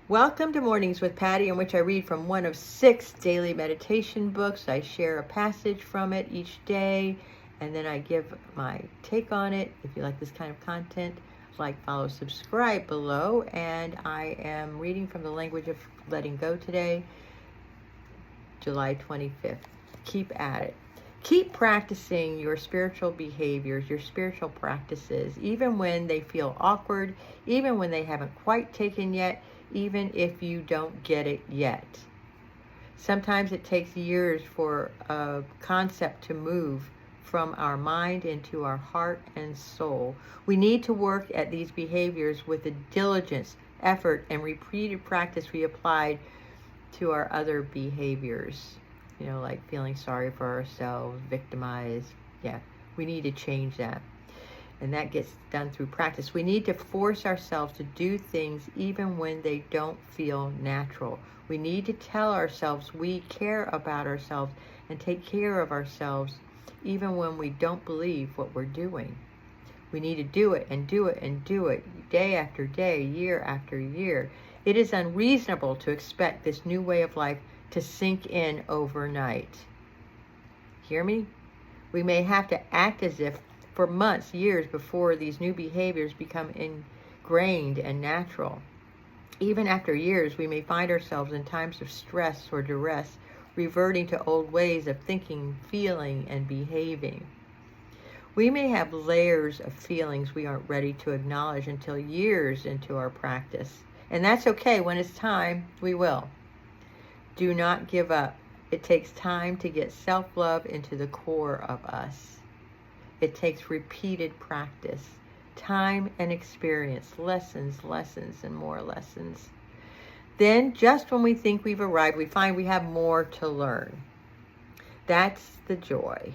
Welcome to Mornings with Patty, in which I read from one of 6 daily meditation books. I share a passage from it each day, and then I give my take on it. If you like this kind of content, like, follow, subscribe below. And I am reading from the Language of Letting Go today, July 25th. Keep at it. Keep practicing your spiritual behaviors, your spiritual practices, even when they feel awkward, even when they haven't quite taken yet, even if you don't get it yet. Sometimes it takes years for a concept to move from our mind into our heart and soul. We need to work at these behaviors with the diligence, effort, and repeated practice we applied to our other behaviors. Like feeling sorry for ourselves, victimized. Yeah, we need to change that. And that gets done through practice. We need to force ourselves to do things even when they don't feel natural. We need to tell ourselves we care about ourselves and take care of ourselves even when we don't believe what we're doing. We need to do it and do it and do it day after day, year after year. It is unreasonable to expect this new way of life to sink in overnight. Hear me? We may have to act as if for months, years before these new behaviors become ingrained and natural. Even after years, we may find ourselves in times of stress or duress, reverting to old ways of thinking, feeling, and behaving. We may have layers of feelings we aren't ready to acknowledge until years into our practice. And that's okay. When it's time, we will. Do not give up. It takes time to get self-love into the core of us. It takes repeated practice, time and experience, lessons, and more lessons. Then, just when we think we've arrived, we find we have more to learn. That's the joy.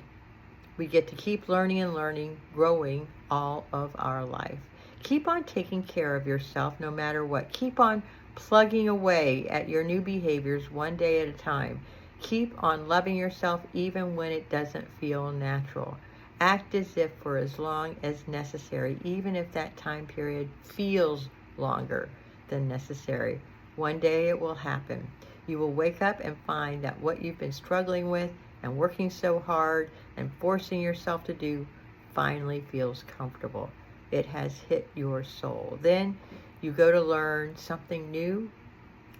We get to keep learning and learning, growing all of our life. Keep on taking care of yourself no matter what. Keep on plugging away at your new behaviors one day at a time. Keep on loving yourself even when it doesn't feel natural. Act as if for as long as necessary, even if that time period feels longer than necessary. One day it will happen. You will wake up and find that what you've been struggling with and working so hard and forcing yourself to do finally feels comfortable. It has hit your soul. Then you go to learn something new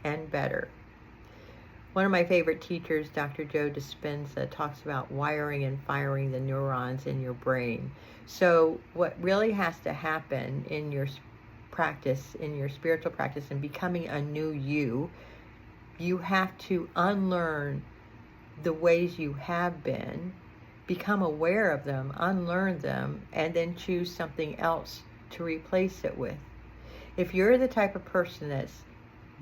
and better. One of my favorite teachers, Dr. Joe Dispenza, talks about wiring and firing the neurons in your brain. So what really has to happen in your practice, in your spiritual practice, and becoming a new you, you have to unlearn the ways you have been, become aware of them, unlearn them, and then choose something else to replace it with. If you're the type of person that's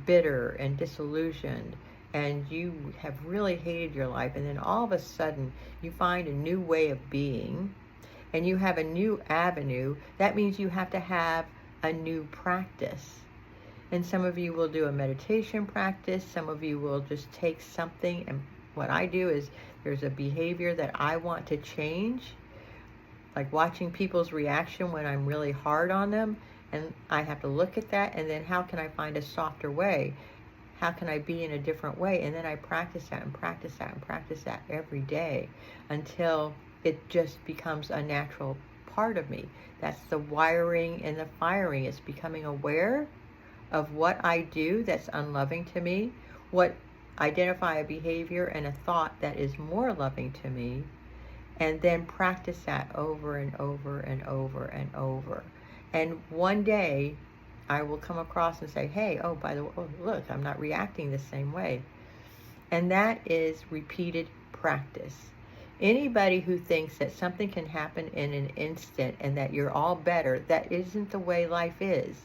bitter and disillusioned, and you have really hated your life, and then all of a sudden you find a new way of being, and you have a new avenue, that means you have to have a new practice. And some of you will do a meditation practice, some of you will just take something, and what I do is there's a behavior that I want to change, like watching people's reaction when I'm really hard on them, and I have to look at that, and then how can I find a softer way? How can I be in a different way? And then I practice that and practice that and practice that every day until it just becomes a natural part of me. That's the wiring and the firing. It's becoming aware of what I do that's unloving to me, identify a behavior and a thought that is more loving to me, and then practice that over and over and over and over. And one day, I will come across and say, hey, by the way, look, I'm not reacting the same way. And that is repeated practice. Anybody who thinks that something can happen in an instant and that you're all better, that isn't the way life is.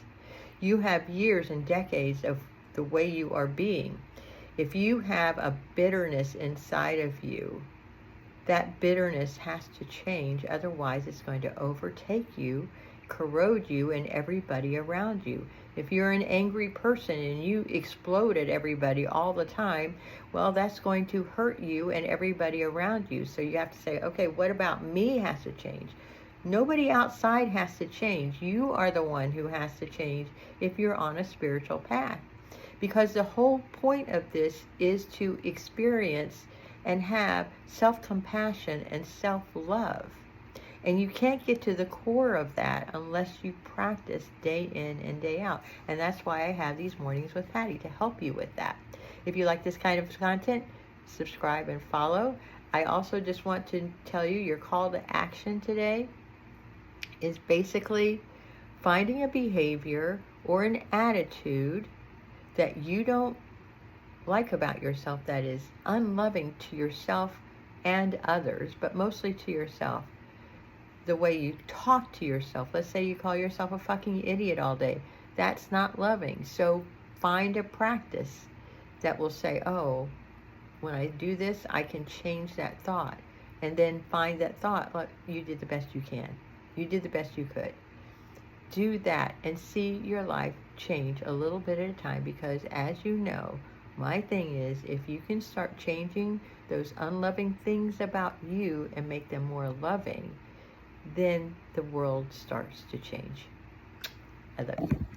You have years and decades of the way you are being. If you have a bitterness inside of you, that bitterness has to change. Otherwise, it's going to overtake you, corrode you and everybody around you. If you're an angry person and you explode at everybody all the time, well, that's going to hurt you and everybody around you. So you have to say, okay, what about me has to change? Nobody outside has to change. You are the one who has to change if you're on a spiritual path. because the whole point of this is to experience and have self-compassion and self-love. And you can't get to the core of that unless you practice day in and day out. And that's why I have these mornings with Patty, to help you with that. If you like this kind of content, subscribe and follow. I also just want to tell you, your call to action today is basically finding a behavior or an attitude that you don't like about yourself, that is unloving to yourself and others, but mostly to yourself. The way you talk to yourself. Let's say you call yourself a fucking idiot all day. That's not loving. So find a practice that will say, oh, when I do this, I can change that thought. And then find that thought, look, you did the best you can. You did the best you could. Do that and see your life change a little bit at a time, because as you know, my thing is, if you can start changing those unloving things about you and make them more loving, then the world starts to change. I love you.